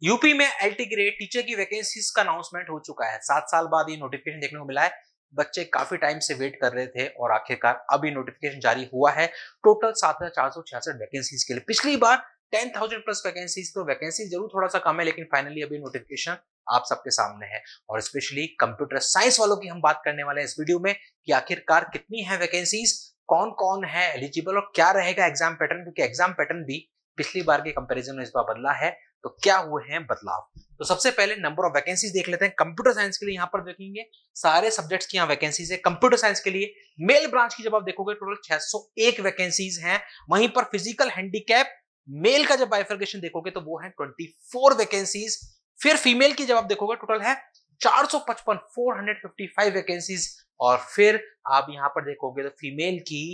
UP में LT grade teacher की vacancies का अनाउंसमेंट हो चुका है। 7 साल बाद ये नोटिफिकेशन देखने को मिला है। बच्चे काफी टाइम से वेट कर रहे थे और आखिरकार अब ये नोटिफिकेशन जारी हुआ है। टोटल 7466 वैकेंसीज के लिए। पिछली बार 10,000 प्लस वैकेंसीज, तो वैकेंसी जरूर थोड़ा सा कम है, लेकिन फाइनली अभी नोटिफिकेशन आप सबके सामने है। और स्पेशली कंप्यूटर साइंस वालों की हम बात करने वाले हैं इस वीडियो में कि आखिरकार कितनी है वैकेंसीज, कौन कौन है एलिजिबल और क्या रहेगा एग्जाम पैटर्न, क्योंकि एग्जाम पैटर्न भी पिछली बार के कंपैरिजन में इस बार बदला है। तो क्या हुए हैं बदलाव। तो सबसे पहले नंबर ऑफ वैकेंसीज देख लेते हैं। कंप्यूटर साइंस के लिए यहां पर देखेंगे सारे सब्जेक्ट्स की यहां वैकेंसीज है। कंप्यूटर साइंस के लिए मेल ब्रांच की जब आप देखोगे टोटल 601 वैकेंसीज हैं। वहीं पर फिजिकल हैंडीकैप मेल का जब बाइफर्केशन देखोगे तो वो है 24 वैकेंसीज। फिर फीमेल की जब आप देखोगे टोटल है 455 455 वैकेंसीज। और फिर आप यहां पर देखोगे तो फीमेल की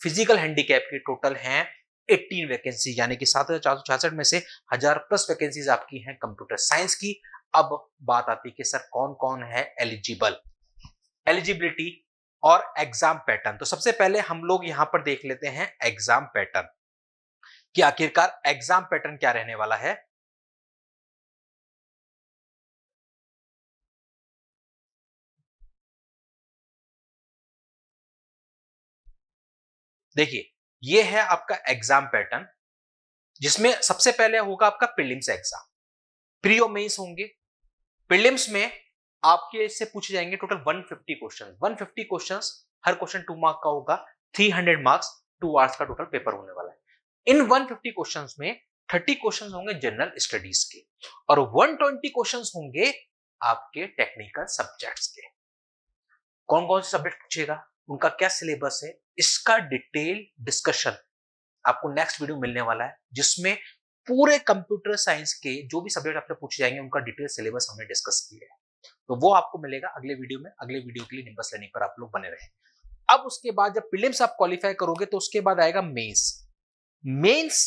फिजिकल हैंडीकैप की टोटल हैं 18 वैकेंसी, यानी कि 7466 में से 1000 प्लस वैकेंसीज आपकी हैं कंप्यूटर साइंस की। अब बात आती है कि सर कौन कौन है एलिजिबल, एलिजिबिलिटी और एग्जाम पैटर्न। तो सबसे पहले हम लोग यहां पर देख लेते हैं एग्जाम पैटर्न कि आखिरकार एग्जाम पैटर्न क्या रहने वाला है। देखिए, ये है आपका एग्जाम पैटर्न, जिसमें सबसे पहले होगा आपका प्रीलिम्स एग्जाम, प्री और मेंस होंगे। प्रीलिम्स में आपके इससे पूछे जाएंगे टोटल 150 क्वेश्चन। 150 क्वेश्चंस, हर क्वेश्चन 2 मार्क का होगा। 300 मार्क्स, 2 आवर्स का टोटल पेपर होने वाला है। इन 150 क्वेश्चंस में 30 क्वेश्चंस होंगे जनरल स्टडीज के और 120 क्वेश्चंस होंगे आपके टेक्निकल सब्जेक्ट्स के। कौन कौन से सब्जेक्ट पूछेगा, उनका क्या सिलेबस है, इसका डिटेल डिस्कशन आपको नेक्स्ट वीडियो मिलने वाला है, जिसमें पूरे कंप्यूटर साइंस के जो भी सब्जेक्ट आपसे पूछे जाएंगे उनका डिटेल सिलेबस हमने डिस्कस किया है। तो वो आपको मिलेगा अगले वीडियो में। अगले वीडियो के लिए निम्बस लर्निंग पर आप लोग बने रहे। अब उसके बाद जब प्रीलिम्स आप क्वालिफाई करोगे तो उसके बाद आएगा मेंस। मेंस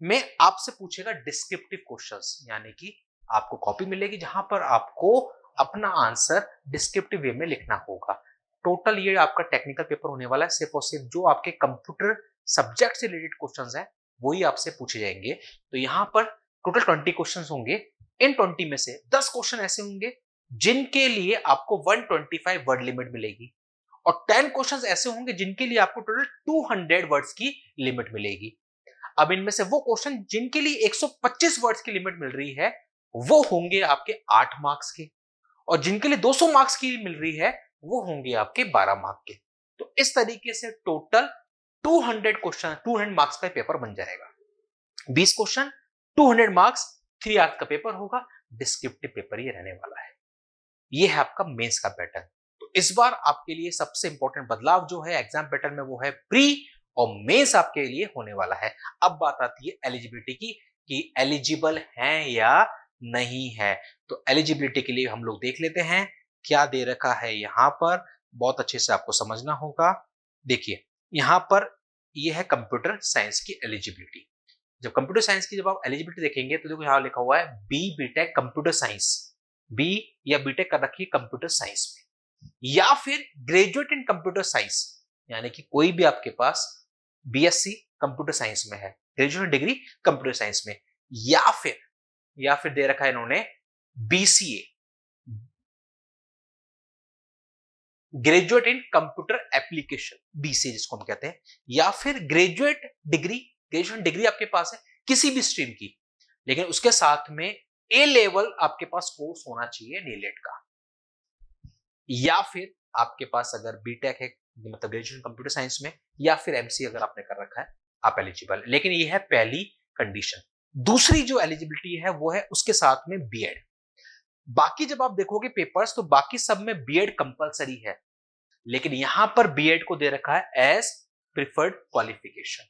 में आपसे पूछेगा डिस्क्रिप्टिव क्वेश्चंस, यानी कि आपको कॉपी मिलेगी जहां पर आपको अपना आंसर डिस्क्रिप्टिव वे में लिखना होगा। टोटल ये आपका टेक्निकल पेपर होने वाला है। सिर्फ और सिर्फ जो आपके कंप्यूटर सब्जेक्ट से रिलेटेड क्वेश्चंस हैं वही आपसे पूछे जाएंगे। तो यहां पर टोटल 20 क्वेश्चंस होंगे। इन 20 में से 10 क्वेश्चन ऐसे होंगे जिनके लिए आपको 125 वर्ड लिमिट मिलेगी और 10 क्वेश्चंस ऐसे होंगे जिनके लिए आपको टोटल 200 वर्ड्स की लिमिट मिलेगी। अब इनमें से वो क्वेश्चन जिनके लिए 125 वर्ड्स की लिमिट मिल रही है वो होंगे आपके 8 मार्क्स के, और जिनके लिए 200 मार्क्स की मिल रही है वो होंगे आपके 12 मार्क के। तो इस तरीके से टोटल 200 क्वेश्चन, 200 मार्क्स का पेपर बन जाएगा। 20 क्वेश्चन, 200 मार्क्स, 3 आवर्स का पेपर होगा। डिस्क्रिप्टिव पेपर ये रहने वाला है। ये है आपका मेंस का पैटर्न। तो इस बार आपके लिए सबसे इंपॉर्टेंट बदलाव जो है एग्जाम पैटर्न में वो है प्री और मेंस आपके लिए होने वाला है। अब बात आती है एलिजिबिलिटी की कि एलिजिबल हैं या नहीं है। तो एलिजिबिलिटी के लिए हम लोग देख लेते हैं क्या दे रखा है यहां पर। बहुत अच्छे से आपको समझना होगा। देखिए, यहां पर यह है कंप्यूटर साइंस की एलिजिबिलिटी। जब कंप्यूटर साइंस की जब आप एलिजिबिलिटी देखेंगे तो देखो यहां लिखा हुआ है B B Tech computer science, B या बीटेक कर रखी है कंप्यूटर साइंस में, या फिर ग्रेजुएट इन कंप्यूटर साइंस, यानी कि कोई भी आपके पास बीएससी कंप्यूटर साइंस में है, ग्रेजुएट डिग्री कंप्यूटर साइंस में, या फिर दे रखा है इन्होंने BCA, graduate in computer application, BCA जिसको हम कहते हैं, या फिर ग्रेजुएट डिग्री आपके पास है किसी भी स्ट्रीम की, लेकिन उसके साथ में ए लेवल आपके पास कोर्स होना चाहिए डीएलएड का, या फिर आपके पास अगर बीटेक है मतलब ग्रेजुएशन कंप्यूटर साइंस में, या फिर एमसी अगर आपने कर रखा है आप एलिजिबल। लेकिन ये है पहली कंडीशन। दूसरी जो एलिजिबिलिटी है वो है उसके साथ में बीएड। बाकी जब आप देखोगे पेपर्स तो बाकी सब में बीएड कंपलसरी है, लेकिन यहां पर बीएड को दे रखा है एज प्रिफर्ड क्वालिफिकेशन,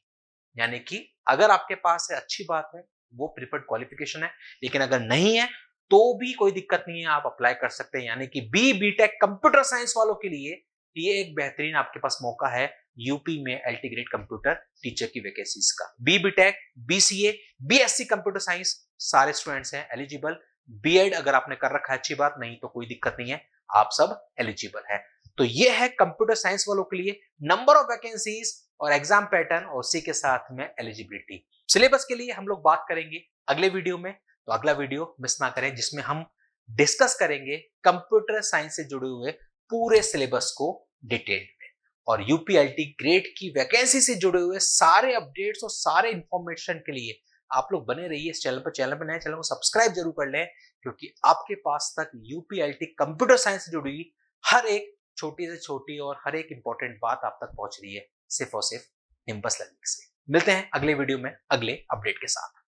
यानी कि अगर आपके पास है अच्छी बात है, वो प्रिफर्ड क्वालिफिकेशन है, लेकिन अगर नहीं है तो भी कोई दिक्कत नहीं है, आप अप्लाई कर सकते हैं। यानी कि बी बीटेक कंप्यूटर साइंस वालों के लिए ये एक बेहतरीन आपके पास मौका है यूपी में एलटी ग्रेड कंप्यूटर टीचर की वैकेंसीज का। B B Tech, BCA, BSc computer science सारे स्टूडेंट्स हैं एलिजिबल। बीएड अगर आपने कर रखा है अच्छी बात, नहीं तो कोई दिक्कत नहीं है, आप सब एलिजिबल है। तो ये है कंप्यूटर साइंस वालों के लिए नंबर ऑफ वैकेंसीज और एग्जाम पैटर्न और उसी के साथ में एलिजिबिलिटी। सिलेबस के लिए हम लोग बात करेंगे अगले वीडियो में। तो अगला वीडियो मिस ना करें, जिसमें हम डिस्कस करेंगे कंप्यूटर साइंस से जुड़े हुए पूरे सिलेबस को डिटेल में, और यूपीएलटी ग्रेड की वैकेंसी से जुड़े हुए सारे अपडेट्स और सारे इंफॉर्मेशन के लिए आप लोग बने रहिए इस चैनल पर। चैनल पर नए, चैनल को सब्सक्राइब जरूर कर लें, क्योंकि आपके पास तक यूपीएलटी कंप्यूटर साइंस से जुड़ी हर एक छोटी से छोटी और हर एक इंपॉर्टेंट बात आप तक पहुंच रही है सिर्फ और सिर्फ निम्बस लर्निंग से। मिलते हैं अगले वीडियो में अगले अपडेट के साथ।